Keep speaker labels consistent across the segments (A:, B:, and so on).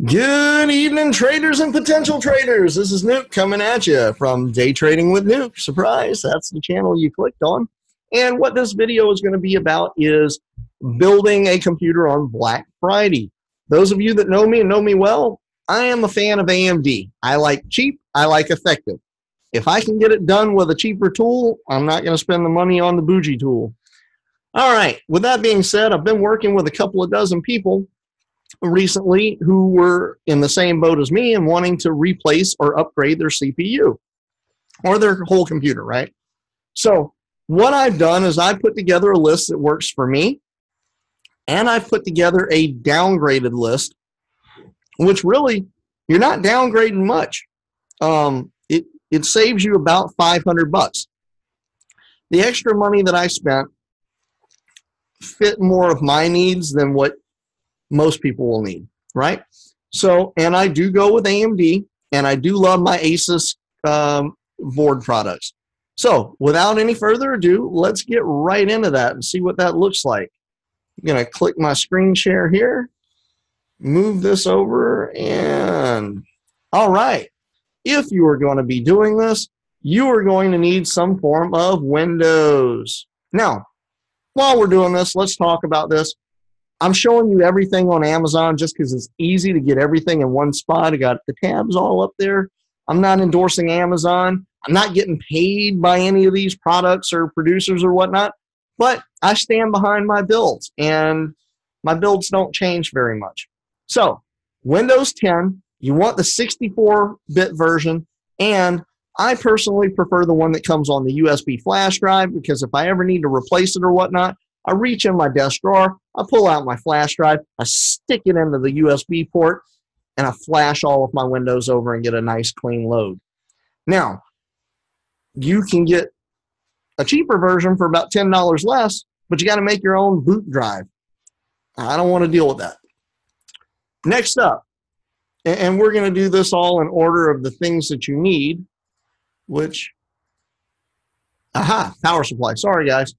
A: Good evening, traders and potential traders. This is Nuke coming at you from Day Trading with Nuke. Surprise, that's the channel you clicked on. And what this video is going to be about is building a computer on Black Friday. Those of you that know me and know me well, I am a fan of AMD. I like cheap, I like effective. If I can get it done with a cheaper tool, I'm not going to spend the money on the bougie tool. All right, with that being said, I've been working with a couple of dozen people recently who were in the same boat as me and wanting to replace or upgrade their CPU or their whole computer, right? So what I've done is I put together a list that works for me, and I've put together a downgraded list, which really, you're not downgrading much. It saves you about $500. The extra money that I spent fit more of my needs than what most people will need, right? So, and I do go with AMD, and I do love my Asus board products. So, without any further ado, let's get right into that and see what that looks like. I'm going to click my screen share here, move this over, and all right. If you are going to be doing this, you are going to need some form of Windows. Now, while we're doing this, let's talk about this. I'm showing you everything on Amazon just because it's easy to get everything in one spot. I got the tabs all up there. I'm not endorsing Amazon. I'm not getting paid by any of these products or producers or whatnot, but I stand behind my builds, and my builds don't change very much. So, Windows 10, you want the 64-bit version, and I personally prefer the one that comes on the USB flash drive, because if I ever need to replace it or whatnot, I reach in my desk drawer, I pull out my flash drive, I stick it into the USB port, and I flash all of my windows over and get a nice clean load. Now, you can get a cheaper version for about $10 less, but you got to make your own boot drive. I don't want to deal with that. Next up, and we're going to do this all in order of the things that you need, which, power supply. Sorry, guys.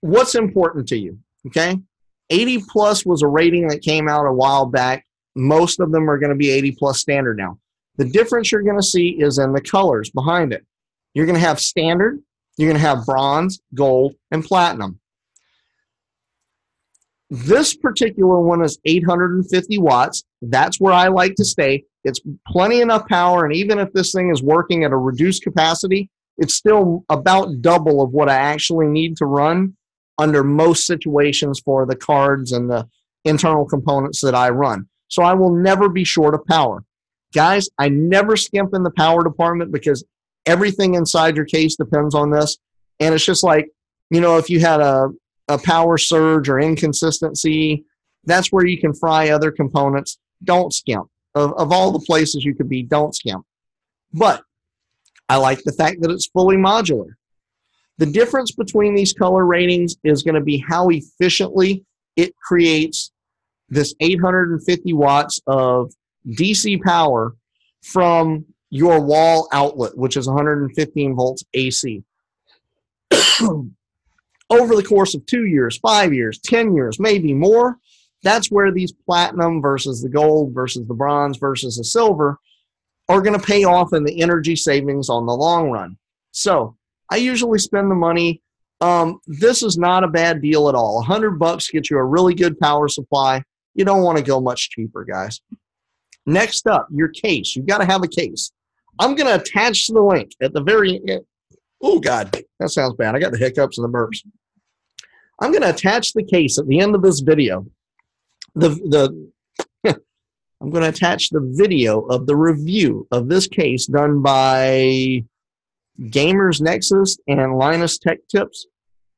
A: What's important to you, okay? 80 plus was a rating that came out a while back. Most of them are going to be 80 plus standard now. The difference you're going to see is in the colors behind it. You're going to have standard, you're going to have bronze, gold, and platinum. This particular one is 850 watts. That's where I like to stay. It's plenty enough power, and even if this thing is working at a reduced capacity, it's still about double of what I actually need to run under most situations for the cards and the internal components that I run. So I will never be short of power. Guys, I never skimp in the power department because everything inside your case depends on this. And it's just like, you know, if you had a power surge or inconsistency, that's where you can fry other components. Don't skimp. Of all the places you could be, don't skimp. But I like the fact that it's fully modular. The difference between these color ratings is going to be how efficiently it creates this 850 watts of DC power from your wall outlet, which is 115 volts AC. Over the course of 2 years, 5 years, 10 years, maybe more, that's where these platinum versus the gold versus the bronze versus the silver are going to pay off in the energy savings on the long run. So I usually spend the money. This is not a bad deal at all. $100 gets you a really good power supply. You don't want to go much cheaper, guys. Next up, your case. You've got to have a case. I'm going to attach the link at the very end. Oh, God, that sounds bad. I got the hiccups and the burps. I'm going to attach the case at the end of this video. I'm going to attach the video of the review of this case done by Gamers Nexus and Linus Tech Tips.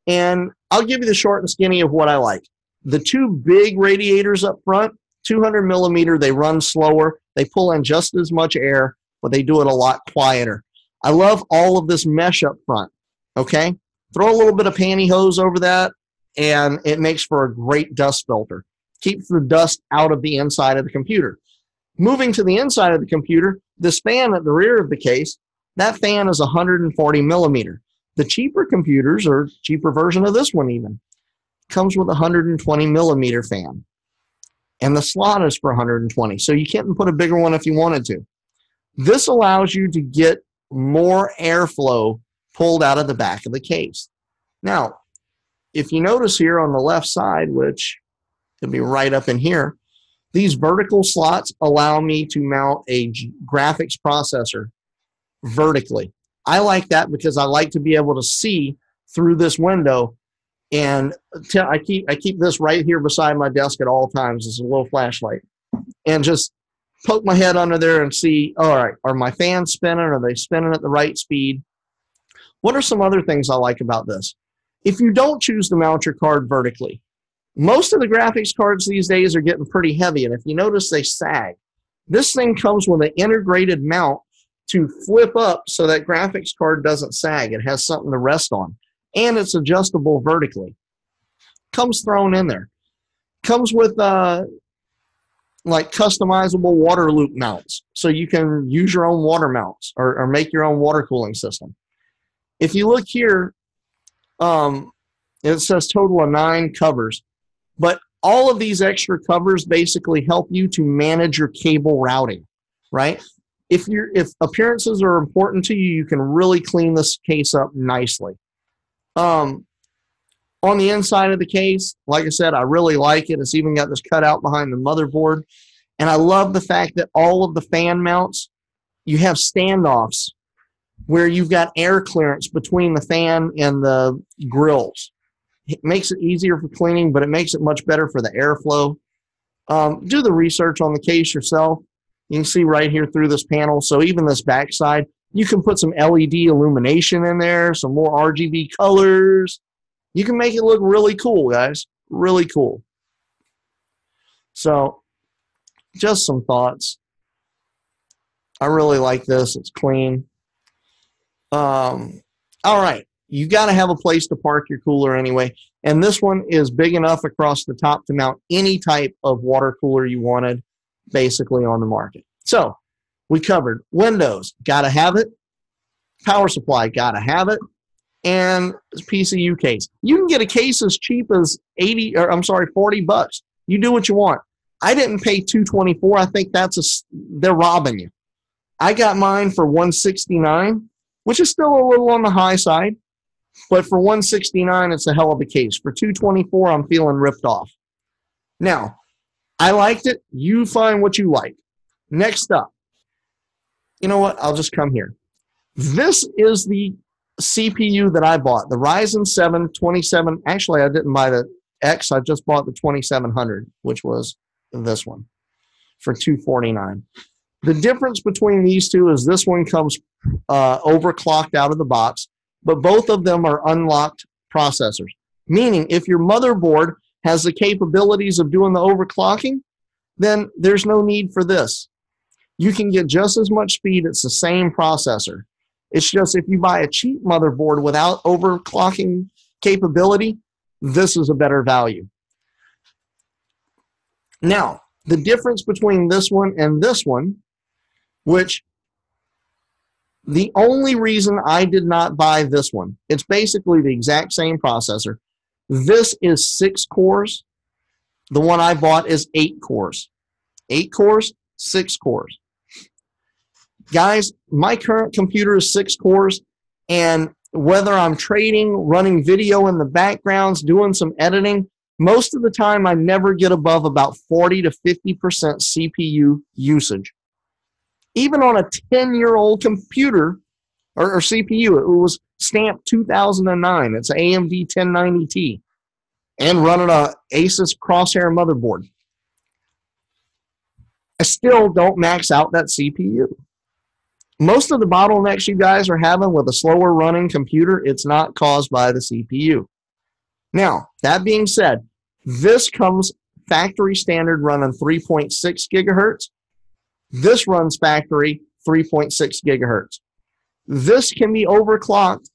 A: And I'll give you the short and skinny of what I like. The two big radiators up front, 200 millimeter, they run slower. They pull in just as much air, but they do it a lot quieter. I love all of this mesh up front, okay? Throw a little bit of pantyhose over that, and it makes for a great dust filter. Keeps the dust out of the inside of the computer. Moving to the inside of the computer, this fan at the rear of the case, that fan is 140 millimeter. The cheaper computers, or cheaper version of this one even, comes with a 120 millimeter fan. and the slot is for 120. So you can't put a bigger one if you wanted to. This allows you to get more airflow pulled out of the back of the case. Now, if you notice here on the left side, which could be right up in here, these vertical slots allow me to mount a graphics processor vertically. I like that because I like to be able to see through this window, and I keep this right here beside my desk at all times as a little flashlight, and just poke my head under there and see, all right, are my fans spinning? Are they spinning at the right speed? What are some other things I like about this? If you don't choose to mount your card vertically, most of the graphics cards these days are getting pretty heavy, and if you notice, they sag. This thing comes with an integrated mount to flip up so that graphics card doesn't sag. It has something to rest on, and it's adjustable vertically. Comes thrown in there. Comes with like customizable water loop mounts, so you can use your own water mounts or make your own water cooling system. If you look here, it says total of 9 covers, but all of these extra covers basically help you to manage your cable routing, right? If appearances are important to you, you can really clean this case up nicely. On the inside of the case, like I said, I really like it. It's even got this cutout behind the motherboard. And I love the fact that all of the fan mounts, you have standoffs where you've got air clearance between the fan and the grills. It makes it easier for cleaning, but it makes it much better for the airflow. Do the research on the case yourself. You can see right here through this panel. So even this backside, you can put some LED illumination in there, some more RGB colors. You can make it look really cool, guys. Really cool. So just some thoughts. I really like this. It's clean. All right. You got to have a place to park your cooler anyway. And this one is big enough across the top to mount any type of water cooler you wanted basically on the market. So we covered Windows, got to have it. Power supply, got to have it. And PCU case. You can get a case as cheap as $40. You do what you want. I didn't pay $224. I think they're robbing you. I got mine for $169, which is still a little on the high side. But for $169, it's a hell of a case. For $224, I'm feeling ripped off. Now, I liked it. You find what you like. Next up, you know what? I'll just come here. This is the CPU that I bought, the Ryzen 7 27. Actually, I didn't buy the X. I just bought the 2700, which was this one for $249. The difference between these two is this one comes overclocked out of the box, but both of them are unlocked processors. Meaning, if your motherboard has the capabilities of doing the overclocking, then there's no need for this. You can get just as much speed. It's the same processor. It's just if you buy a cheap motherboard without overclocking capability, this is a better value. Now, the difference between this one and this one, which the only reason I did not buy this one, it's basically the exact same processor. This is 6 cores. The one I bought is 8 cores. 8 cores, 6 cores. Guys, my current computer is 6 cores, and whether I'm trading, running video in the backgrounds, doing some editing, most of the time I never get above about 40 to 50% CPU usage. Even on a 10-year-old computer or CPU, it was stamped 2009. It's an AMD 1090T and running a Asus Crosshair motherboard. I still don't max out that CPU. Most of the bottlenecks you guys are having with a slower running computer, it's not caused by the CPU. Now, that being said, this comes factory standard running 3.6 gigahertz. This runs factory 3.6 gigahertz. This can be overclocked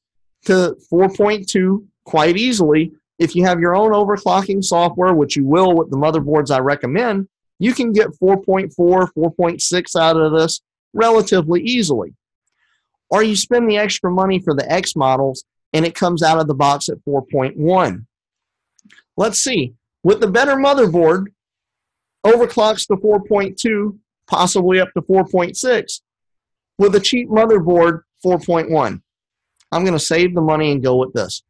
A: to 4.2 quite easily. If you have your own overclocking software, which you will with the motherboards I recommend, you can get 4.4, 4.6 out of this relatively easily. Or you spend the extra money for the X models and it comes out of the box at 4.1. Let's see. With the better motherboard, overclocks to 4.2, possibly up to 4.6. With a cheap motherboard, 4.1. I'm going to save the money and go with this.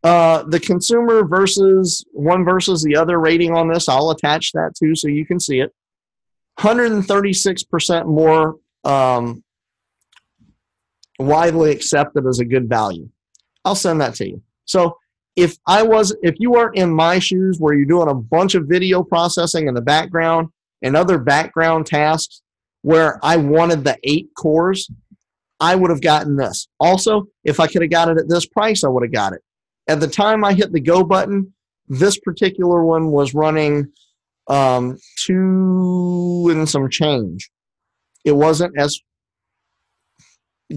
A: The consumer versus the other rating on this, I'll attach that too so you can see it. 136% more widely accepted as a good value. I'll send that to you. So if you are in my shoes where you're doing a bunch of video processing in the background and other background tasks where I wanted the 8 cores, I would have gotten this. Also, if I could have got it at this price, I would have got it. At the time I hit the go button, this particular one was running 2 and some change. It wasn't as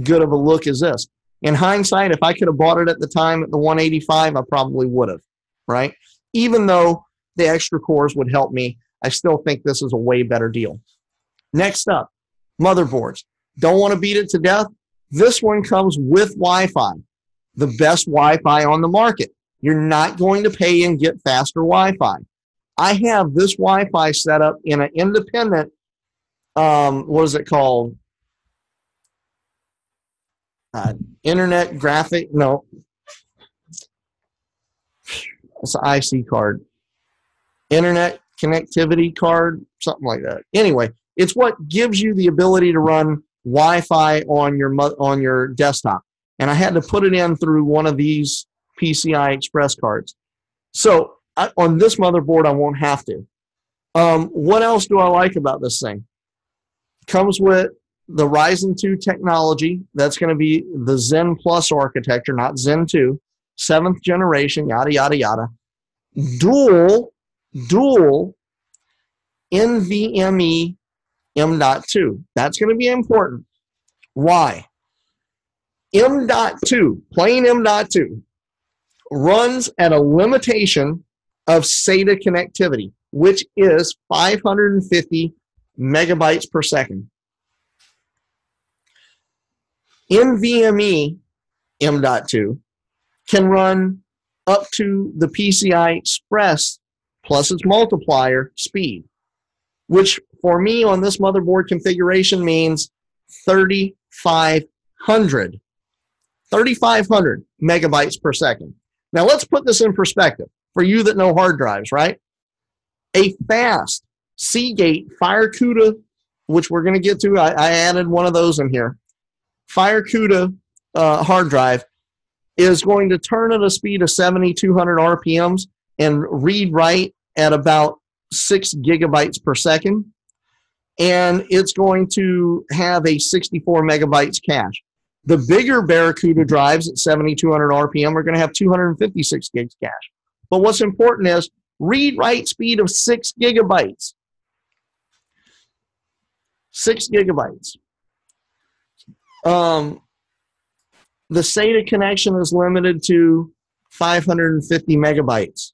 A: good of a look as this. In hindsight, if I could have bought it at the time at the 185, I probably would have, right? Even though the extra cores would help me, I still think this is a way better deal. Next up, motherboards. Don't want to beat it to death? This one comes with Wi-Fi, the best Wi-Fi on the market. You're not going to pay and get faster Wi-Fi. I have this Wi-Fi set up in an independent, what is it called? Internet graphic, no. It's an IC card. Internet connectivity card, something like that. Anyway, it's what gives you the ability to run Wi-Fi on your desktop. And I had to put it in through one of these PCI Express cards. So on this motherboard, I won't have to. What else do I like about this thing? Comes with the Ryzen 2 technology. That's going to be the Zen Plus architecture, not Zen 2. 7th generation, yada, yada, yada. Dual NVMe M.2. That's going to be important. Why? M.2, plain M.2, runs at a limitation of SATA connectivity, which is 550 megabytes per second. NVMe M.2 can run up to the PCI Express plus its multiplier speed, which for me on this motherboard configuration means 3,500 megabytes per second. Now let's put this in perspective for you that know hard drives, right? A fast Seagate FireCuda, which we're going to get to, I added one of those in here. FireCuda hard drive is going to turn at a speed of 7,200 RPMs and read-write at about 6 gigabytes per second. And it's going to have a 64 megabytes cache. The bigger Barracuda drives at 7,200 RPM are going to have 256 gigs cache. But what's important is read-write speed of 6 gigabytes. 6 gigabytes. The SATA connection is limited to 550 megabytes.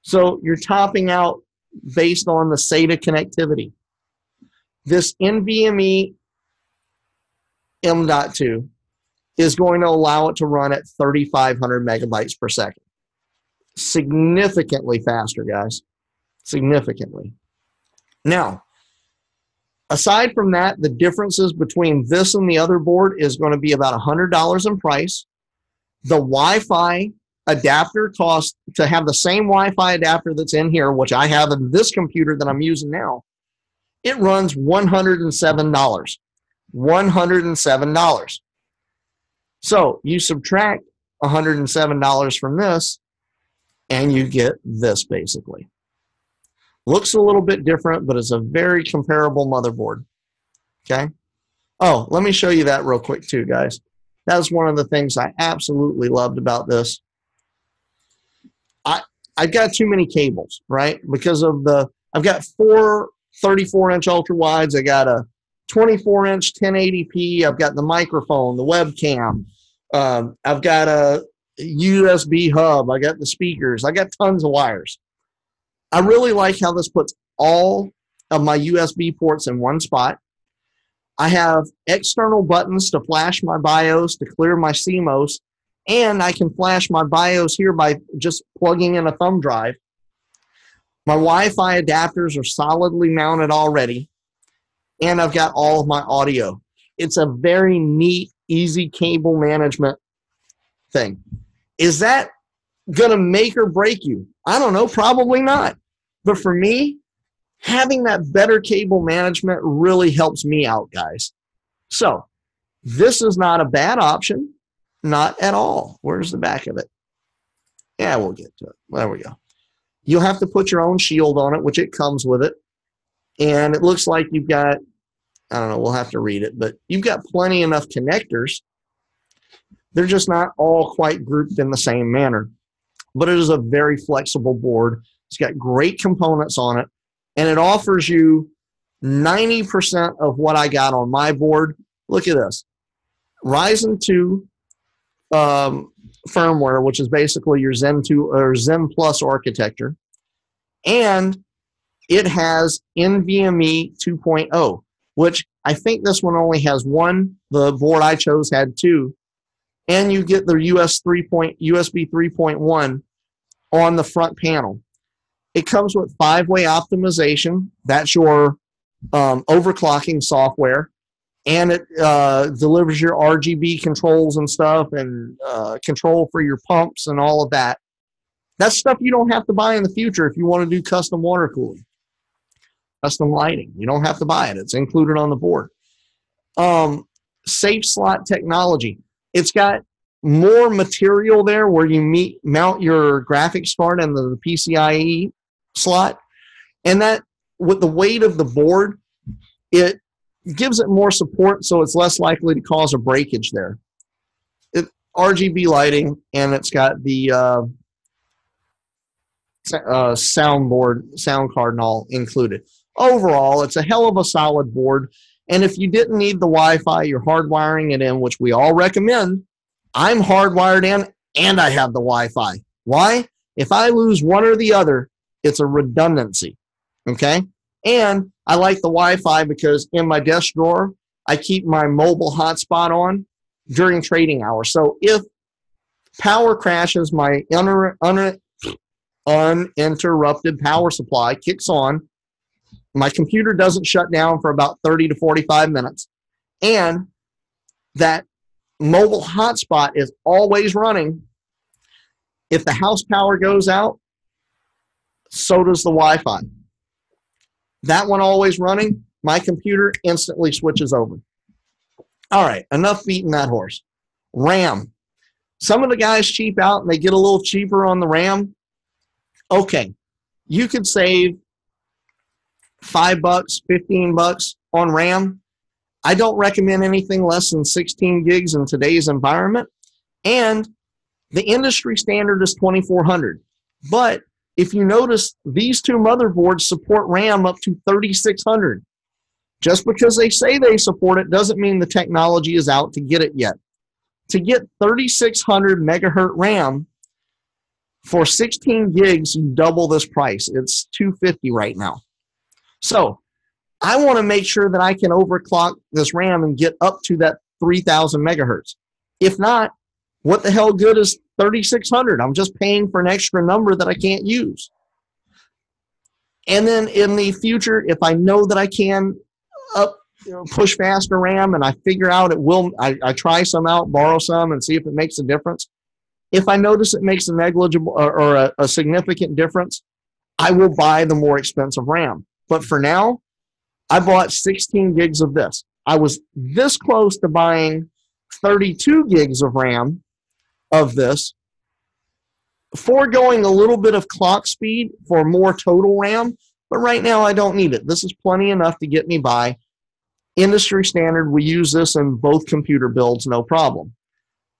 A: So you're topping out based on the SATA connectivity. This NVMe M.2 is going to allow it to run at 3,500 megabytes per second. Significantly faster, guys. Significantly. Now, aside from that, the differences between this and the other board is going to be about $100 in price. The Wi-Fi adapter cost, to have the same Wi-Fi adapter that's in here, which I have in this computer that I'm using now, it runs $107. $107. So you subtract $107 from this, and you get this basically. Looks a little bit different, but it's a very comparable motherboard. Okay? Oh, let me show you that real quick too, guys. That's one of the things I absolutely loved about this. I've got too many cables, right? Because of I've got 4 34-inch ultra wides. I got a 24-inch 1080p. I've got the microphone, the webcam. I've got a USB hub. I got the speakers. I got tons of wires. I really like how this puts all of my USB ports in one spot. I have external buttons to flash my BIOS, to clear my CMOS, and I can flash my BIOS here by just plugging in a thumb drive. My Wi-Fi adapters are solidly mounted already, and I've got all of my audio. It's a very neat, easy cable management thing. Is that going to make or break you? I don't know, probably not. But for me, having that better cable management really helps me out, guys. So this is not a bad option, not at all. Where's the back of it? Yeah, we'll get to it. There we go. You'll have to put your own shield on it, which it comes with it. And it looks like you've got, I don't know, we'll have to read it, but you've got plenty enough connectors. They're just not all quite grouped in the same manner. But it is a very flexible board. It's got great components on it, and it offers you 90% of what I got on my board. Look at this. Ryzen 2 firmware, which is basically your Zen 2 or Zen Plus architecture, and it has NVMe 2.0, which I think this one only has one. The board I chose had two, and you get the USB 3.1 on the front panel. It comes with 5-way optimization. That's your overclocking software. And it delivers your RGB controls and stuff, and control for your pumps and all of that. That's stuff you don't have to buy in the future if you want to do custom water cooling, custom lighting. You don't have to buy it. It's included on the board. Safe slot technology. It's got more material there where you mount your graphics card in the PCIe slot. And that, with the weight of the board, it gives it more support, so it's less likely to cause a breakage there. RGB lighting, and it's got the sound card and all included. Overall, it's a hell of a solid board. And if you didn't need the Wi-Fi, you're hardwiring it in, which we all recommend. I'm hardwired in, and I have the Wi-Fi. Why? If I lose one or the other, it's a redundancy. Okay? And I like the Wi-Fi because in my desk drawer, I keep my mobile hotspot on during trading hours. So if power crashes, my uninterrupted power supply kicks on, my computer doesn't shut down for about 30 to 45 minutes, and that mobile hotspot is always running. If the house power goes out, so does the Wi-Fi. That one always running, my computer instantly switches over. All right, enough beating that horse. RAM. Some of the guys cheap out and they get a little cheaper on the RAM. Okay, you could save $5, $15 on RAM. I don't recommend anything less than 16 gigs in today's environment. And the industry standard is 2400. But if you notice, these two motherboards support RAM up to 3600. Just because they say they support it doesn't mean the technology is out to get it yet. To get 3600 megahertz RAM for 16 gigs, you double this price. It's $250 right now. So I want to make sure that I can overclock this RAM and get up to that 3000 megahertz. If not, what the hell good is 3600? I'm just paying for an extra number that I can't use. And then in the future, if I know that I can push faster RAM and I figure out it will, I try some out, borrow some, and see if it makes a difference. If I notice it makes a negligible or a significant difference, I will buy the more expensive RAM. But for now, I bought 16 gigs of this. I was this close to buying 32 gigs of RAM of this, foregoing a little bit of clock speed for more total RAM, but right now I don't need it. This is plenty enough to get me by. Industry standard, we use this in both computer builds, no problem.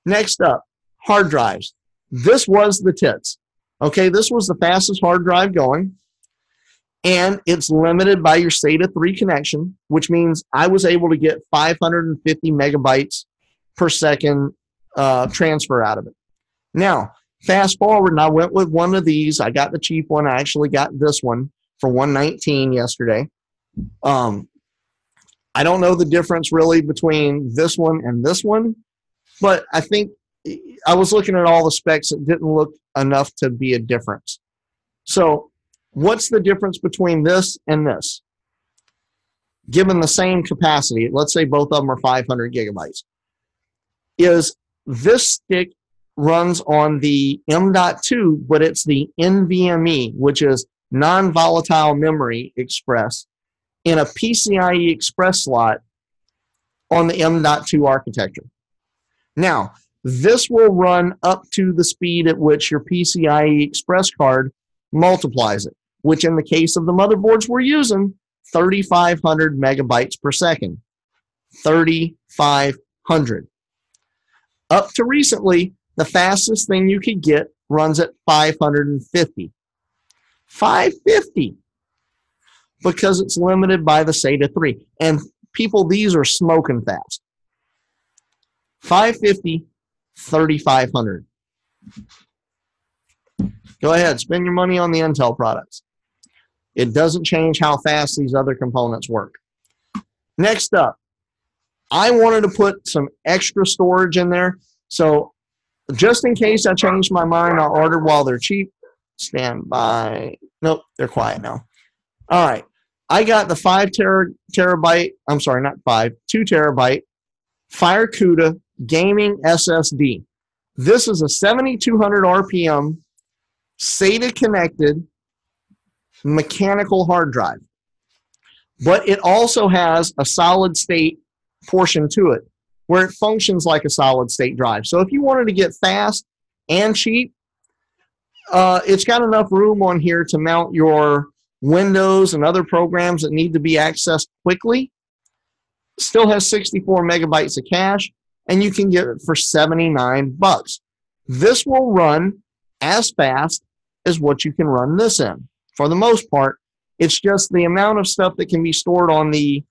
A: Next up, hard drives. This was the tits. Okay, this was the fastest hard drive going, and it's limited by your SATA 3 connection, which means I was able to get 550 megabytes per second transfer out of it. Now, fast forward, and I went with one of these. I got the cheap one. I actually got this one for $119 yesterday. I don't know the difference really between this one and this one, but I think I was looking at all the specs. It didn't look enough to be a difference. So What's the difference between this and this? Given the same capacity, let's say both of them are 500 gigabytes, is this stick runs on the M.2, but it's the NVMe, which is non-volatile memory express, in a PCIe Express slot on the M.2 architecture. Now, this will run up to the speed at which your PCIe Express card multiplies it, which in the case of the motherboards we're using, 3,500 megabytes per second. 3,500. Up to recently, the fastest thing you could get runs at 550. 550. Because it's limited by the SATA 3. And people, these are smoking fast. 550, 3,500. Go ahead, spend your money on the Intel products. It doesn't change how fast these other components work. Next up, I wanted to put some extra storage in there. So just in case I change my mind, I'll order while they're cheap. Stand by. Nope, they're quiet now. All right. I got the 2 terabyte FireCuda gaming SSD. This is a 7,200 RPM SATA connected mechanical hard drive, but it also has a solid state portion to it where it functions like a solid state drive. So if you wanted to get fast and cheap, it's got enough room on here to mount your Windows and other programs that need to be accessed quickly. Still has 64 megabytes of cache, and you can get it for $79. This will run as fast as what you can run this in. For the most part, it's just the amount of stuff that can be stored on the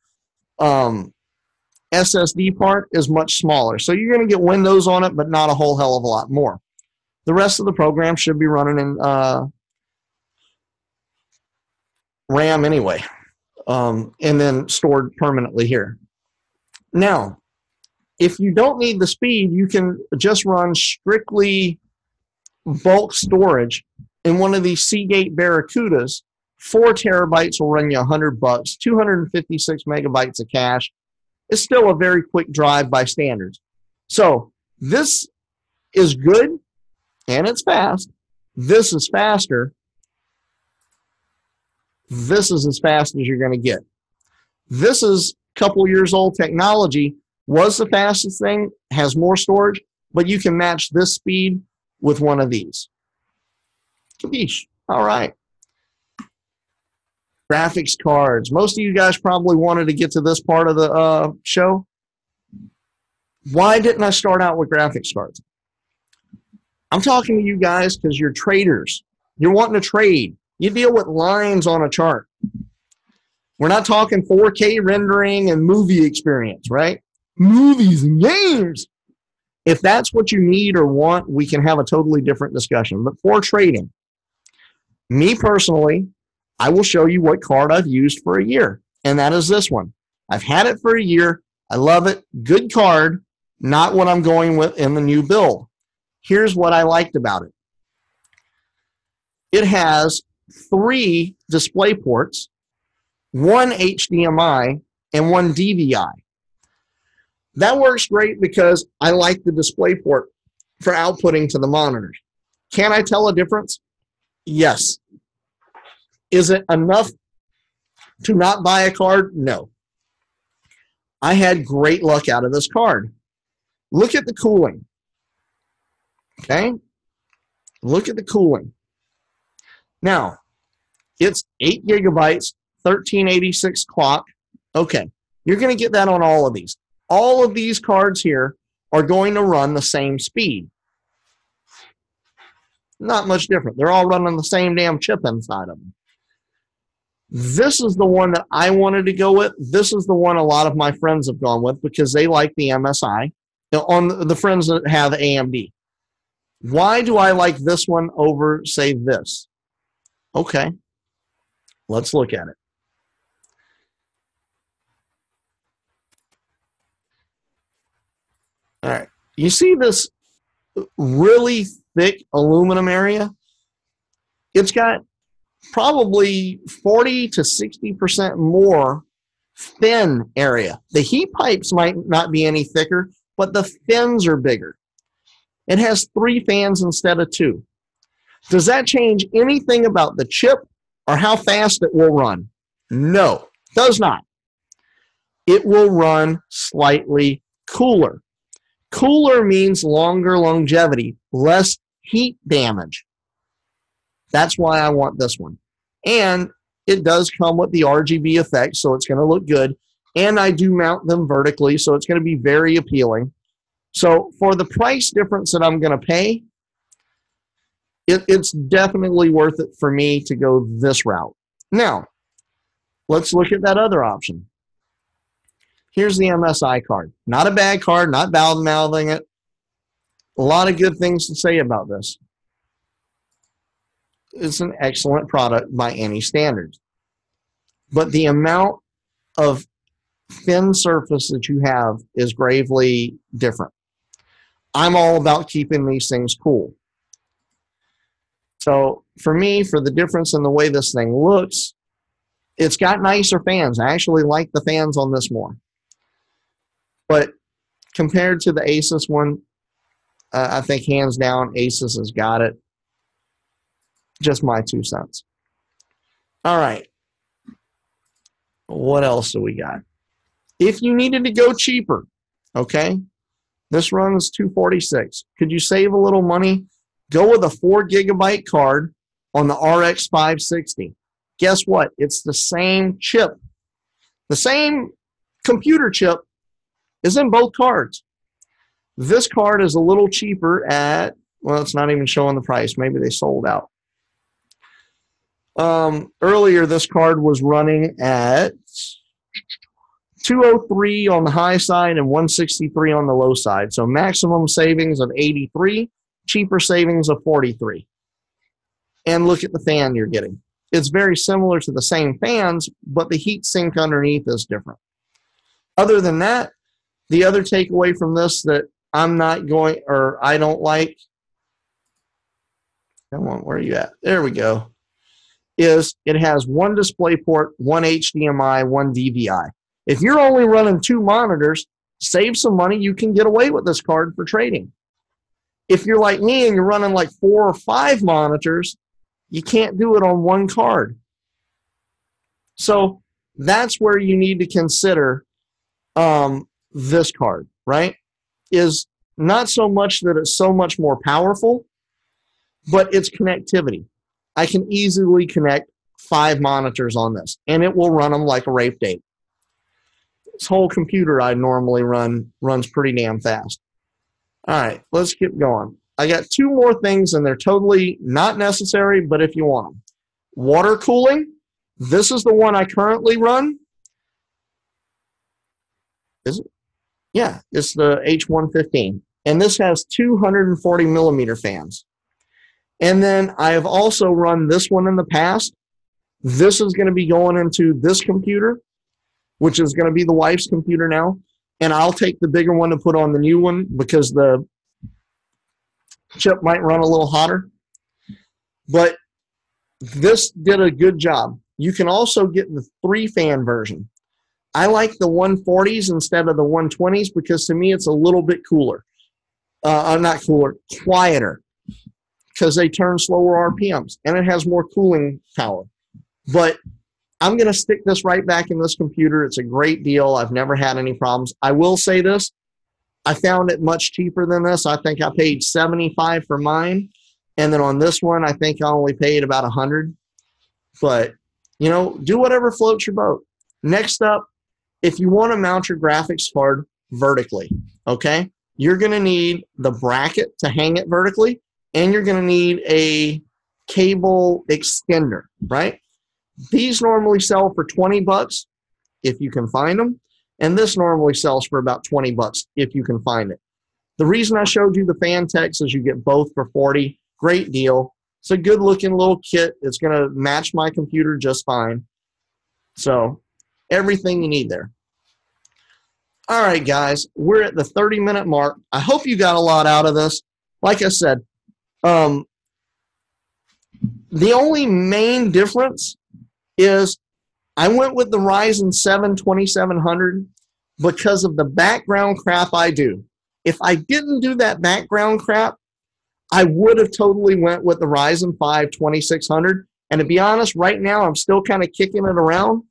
A: SSD part is much smaller. So you're going to get Windows on it, but not a whole hell of a lot more. The rest of the program should be running in RAM anyway, and then stored permanently here. Now, if you don't need the speed, you can just run strictly bulk storage in one of these Seagate Barracudas. 4 terabytes will run you $100. 256 megabytes of cache. It's still a very quick drive by standards. So this is good and it's fast. This is faster. This is as fast as you're going to get. This is a couple years old technology. Was the fastest thing, has more storage, but you can match this speed with one of these. Capiche. All right. Graphics cards. Most of you guys probably wanted to get to this part of the show. Why didn't I start out with graphics cards? I'm talking to you guys because you're traders. You're wanting to trade. You deal with lines on a chart. We're not talking 4K rendering and movie experience, right? Movies and games. If that's what you need or want, we can have a totally different discussion. But for trading, me personally, I will show you what card I've used for a year, and that is this one. I've had it for a year. I love it. Good card, not what I'm going with in the new build. Here's what I liked about it. It has 3 display ports, 1 HDMI, and 1 DVI. That works great because I like the display port for outputting to the monitors. Can I tell a difference? Yes. Is it enough to not buy a card? No. I had great luck out of this card. Look at the cooling. Okay? Look at the cooling. Now, it's 8 gigabytes, 1386 clock. Okay, you're going to get that on all of these. All of these cards here are going to run the same speed. Not much different. They're all running the same damn chip inside of them. This is the one that I wanted to go with. This is the one a lot of my friends have gone with because they like the MSI. On the friends that have AMD. Why do I like this one over, say, this? Okay, let's look at it. All right, you see this really thick aluminum area? It's got probably 40 to 60% more fin area. The heat pipes might not be any thicker, but the fins are bigger. It has 3 fans instead of 2. Does that change anything about the chip or how fast it will run? No, does not. It will run slightly cooler. Cooler means longer longevity, less heat damage. That's why I want this one. And it does come with the RGB effect, so it's going to look good. And I do mount them vertically, so it's going to be very appealing. So for the price difference that I'm going to pay, it's definitely worth it for me to go this route. Now, let's look at that other option. Here's the MSI card. Not a bad card, not bad-mouthing it. A lot of good things to say about this. It's an excellent product by any standards. But the amount of thin surface that you have is gravely different. I'm all about keeping these things cool. So for me, for the difference in the way this thing looks, it's got nicer fans. I actually like the fans on this more. But compared to the Asus one, I think hands down, Asus has got it. Just my 2 cents. All right. What else do we got? If you needed to go cheaper, okay, this runs $246. Could you save a little money? Go with a 4 gigabyte card on the RX 560. Guess what? It's the same chip. The same computer chip is in both cards. This card is a little cheaper at, well, it's not even showing the price. Maybe they sold out. Earlier, this card was running at $203 on the high side and $163 on the low side. So maximum savings of $83, cheaper savings of $43. And look at the fan you're getting. It's very similar to the same fans, but the heat sink underneath is different. Other than that, the other takeaway from this that I'm not going, or I don't like, come on, where are you at? There we go, is it has 1 display port, 1 HDMI, 1 DVI. If you're only running 2 monitors, save some money. You can get away with this card for trading. If you're like me and you're running like 4 or 5 monitors, you can't do it on 1 card. So that's where you need to consider this card, right? Is not so much that it's so much more powerful, but it's connectivity. I can easily connect 5 monitors on this, and it will run them like a rape date. This whole computer I normally run runs pretty damn fast. All right, let's keep going. I got 2 more things, and they're totally not necessary, but if you want them. Water cooling. This is the one I currently run. Is it? Yeah, it's the H115. And this has 240 millimeter fans. And then I have also run this one in the past. This is going to be going into this computer, which is going to be the wife's computer now. And I'll take the bigger one to put on the new one because the chip might run a little hotter. But this did a good job. You can also get the 3-fan version. I like the 140s instead of the 120s because to me it's a little bit cooler. Not cooler, quieter, because they turn slower RPMs and it has more cooling power. But I'm going to stick this right back in this computer. It's a great deal. I've never had any problems. I will say this. I found it much cheaper than this. I think I paid $75 for mine. And then on this one, I think I only paid about $100. But, you know, do whatever floats your boat. Next up, if you want to mount your graphics card vertically, okay, you're going to need the bracket to hang it vertically, and you're going to need a cable extender, right? These normally sell for $20 if you can find them, and this normally sells for about $20 if you can find it. The reason I showed you the fan techs is you get both for $40. Great deal. It's a good-looking little kit. It's going to match my computer just fine. So everything you need there. All right, guys, we're at the 30-minute mark. I hope you got a lot out of this. Like I said, The only main difference is I went with the Ryzen 7 2700 because of the background crap I do. If I didn't do that background crap, I would have totally went with the Ryzen 5 2600. And to be honest, right now, I'm still kind of kicking it around.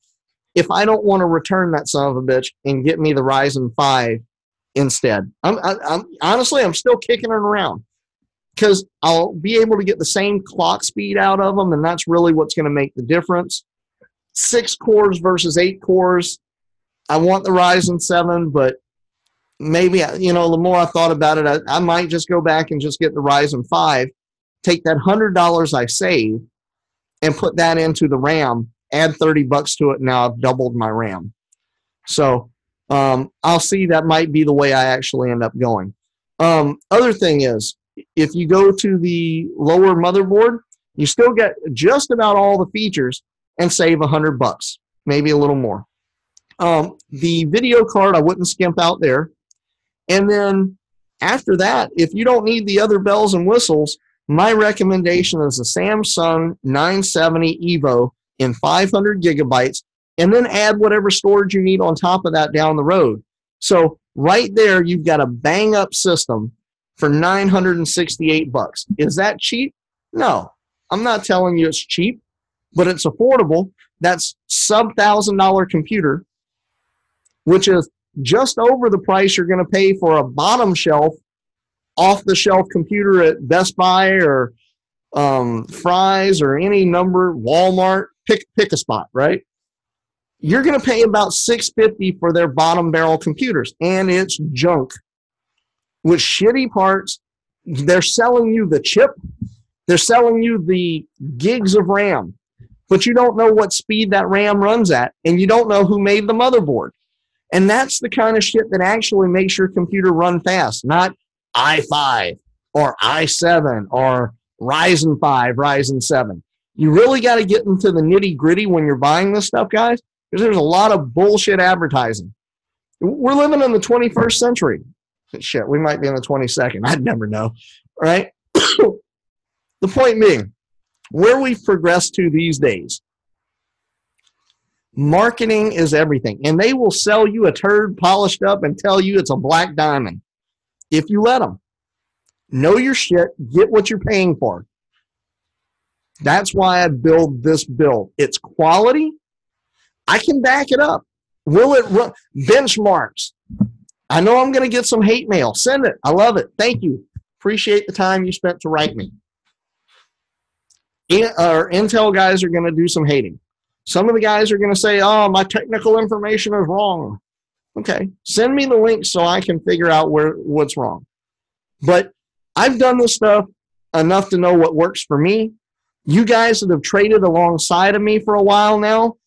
A: If I don't want to return that son of a bitch and get me the Ryzen 5 instead. Honestly, I'm still kicking it around because I'll be able to get the same clock speed out of them, and that's really what's going to make the difference. 6 cores versus 8 cores. I want the Ryzen 7, but maybe, you know, the more I thought about it, I might just go back and just get the Ryzen 5, take that $100 I saved, and put that into the RAM, add $30 to it, and now I've doubled my RAM. So I'll see, that might be the way I actually end up going. Other thing is, if you go to the lower motherboard, you still get just about all the features and save $100, maybe a little more. The video card, I wouldn't skimp out there. And then after that, if you don't need the other bells and whistles, my recommendation is the Samsung 970 EVO in 500 gigabytes, and then add whatever storage you need on top of that down the road. So right there, you've got a bang-up system for $968. Is that cheap? No, I'm not telling you it's cheap, but it's affordable. That's sub-$1,000 computer, which is just over the price you're going to pay for a bottom shelf, off-the-shelf computer at Best Buy or Fry's or any number, Walmart, pick a spot, right? You're going to pay about $650 for their bottom barrel computers, and it's junk with shitty parts. They're selling you the chip. They're selling you the gigs of RAM, but you don't know what speed that RAM runs at, and you don't know who made the motherboard. And that's the kind of shit that actually makes your computer run fast, not i5 or i7 or Ryzen 5, Ryzen 7. You really got to get into the nitty gritty when you're buying this stuff, guys, because there's a lot of bullshit advertising. We're living in the 21st century. Shit, we might be in the 22nd. I'd never know, right? The point being, where we've progressed to these days, marketing is everything. And they will sell you a turd polished up and tell you it's a black diamond if you let them. Know your shit. Get what you're paying for. That's why I build this build. It's quality. I can back it up. Will it run? Benchmarks. I know I'm going to get some hate mail. Send it. I love it. Thank you. Appreciate the time you spent to write me. Our Intel guys are going to do some hating. Some of the guys are going to say, oh, my technical information is wrong. Okay. Send me the link so I can figure out what's wrong. But I've done this stuff enough to know what works for me. You guys that have traded alongside of me for a while now,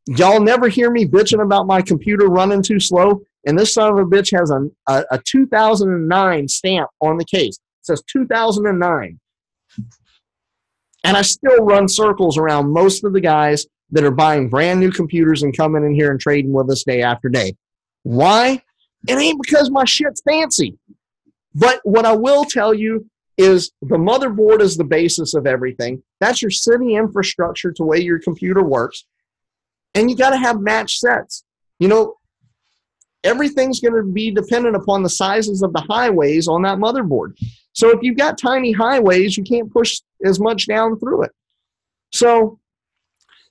A: y'all never hear me bitching about my computer running too slow. And this son of a bitch has a 2009 stamp on the case. It says 2009. And I still run circles around most of the guys that are buying brand new computers and coming in here and trading with us day after day. Why? It ain't because my shit's fancy. But what I will tell you is the motherboard is the basis of everything. That's your city infrastructure to the way your computer works. And you got to have matched sets. You know, everything's going to be dependent upon the sizes of the highways on that motherboard. So if you've got tiny highways, you can't push as much down through it. So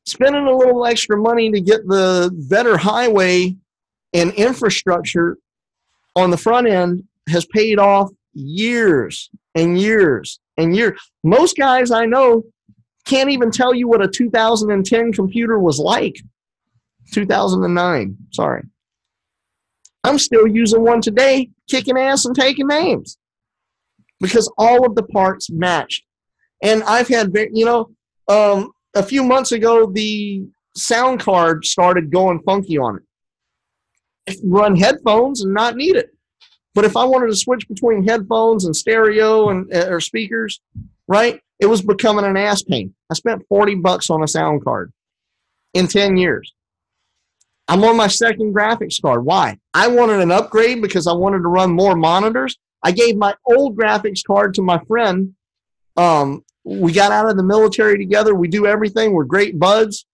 A: spending a little extra money to get the better highway and infrastructure on the front end has paid off years and years and years. Most guys I know can't even tell you what a 2010 computer was like. 2009, sorry. I'm still using one today, kicking ass and taking names because all of the parts matched. And I've had, you know, a few months ago, the sound card started going funky on it. I can run headphones and not need it. But if I wanted to switch between headphones and stereo and or speakers, right, it was becoming an ass pain. I spent $40 on a sound card in 10 years. I'm on my second graphics card. Why? I wanted an upgrade because I wanted to run more monitors. I gave my old graphics card to my friend We got out of the military together. We do everything. We're great buds.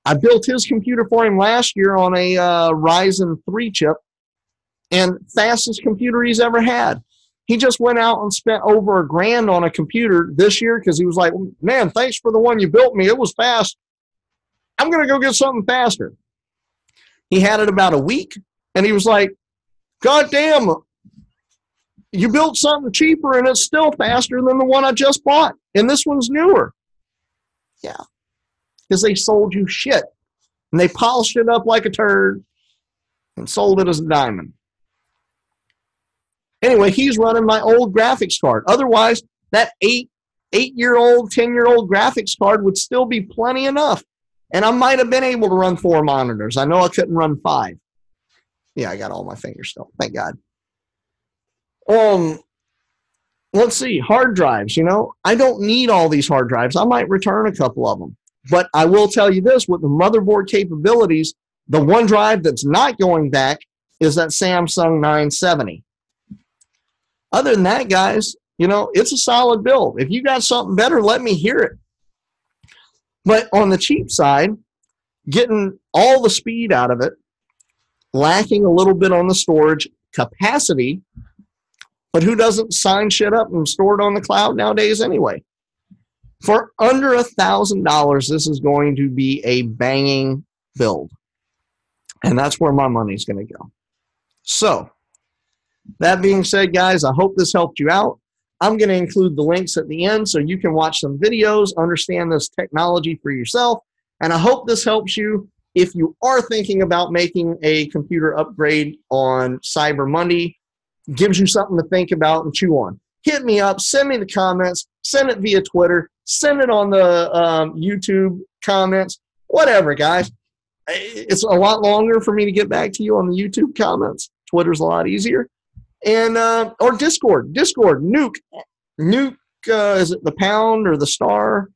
A: I built his computer for him last year on a Ryzen 3 chip, and fastest computer he's ever had. He just went out and spent over $1,000 on a computer this year because he was like, man, thanks for the one you built me. It was fast. I'm going to go get something faster. He had it about a week, and he was like, God damn, you built something cheaper, and it's still faster than the one I just bought. And this one's newer. Yeah, because they sold you shit. And they polished it up like a turd and sold it as a diamond. Anyway, he's running my old graphics card. Otherwise, that 8-year-old, 10-year-old graphics card would still be plenty enough. And I might have been able to run 4 monitors. I know I couldn't run 5. Yeah, I got all my fingers still. Thank God. Let's see. Hard drives, you know. I don't need all these hard drives. I might return a couple of them. But I will tell you this, with the motherboard capabilities, the one drive that's not going back is that Samsung 970. Other than that, guys, you know, it's a solid build. If you got something better, let me hear it. But on the cheap side, getting all the speed out of it, lacking a little bit on the storage capacity, but who doesn't sign shit up and store it on the cloud nowadays anyway? For under $1,000, this is going to be a banging build. And that's where my money's going to go. So, that being said, guys, I hope this helped you out. I'm going to include the links at the end so you can watch some videos, understand this technology for yourself. And I hope this helps you if you are thinking about making a computer upgrade on Cyber Monday. Gives you something to think about and chew on. Hit me up. Send me the comments. Send it via Twitter. Send it on the YouTube comments. Whatever, guys. It's a lot longer for me to get back to you on the YouTube comments. Twitter's a lot easier. And or Discord, Nuke, is it the pound or the star?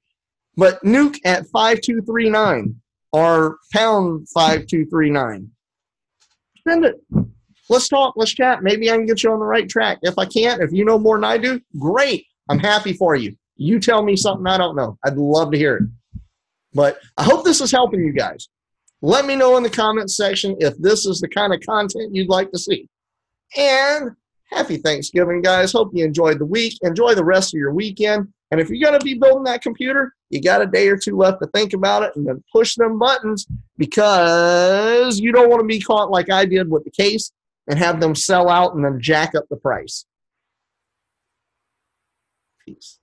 A: But Nuke at 5239 or pound 5239. Send it. Let's talk. Let's chat. Maybe I can get you on the right track. If I can't, if you know more than I do, great. I'm happy for you. You tell me something I don't know. I'd love to hear it. But I hope this is helping you guys. Let me know in the comments section if this is the kind of content you'd like to see. And happy Thanksgiving, guys. Hope you enjoyed the week. Enjoy the rest of your weekend. And if you're going to be building that computer, you got a day or two left to think about it and then push them buttons because you don't want to be caught like I did with the case and have them sell out and then jack up the price. Peace.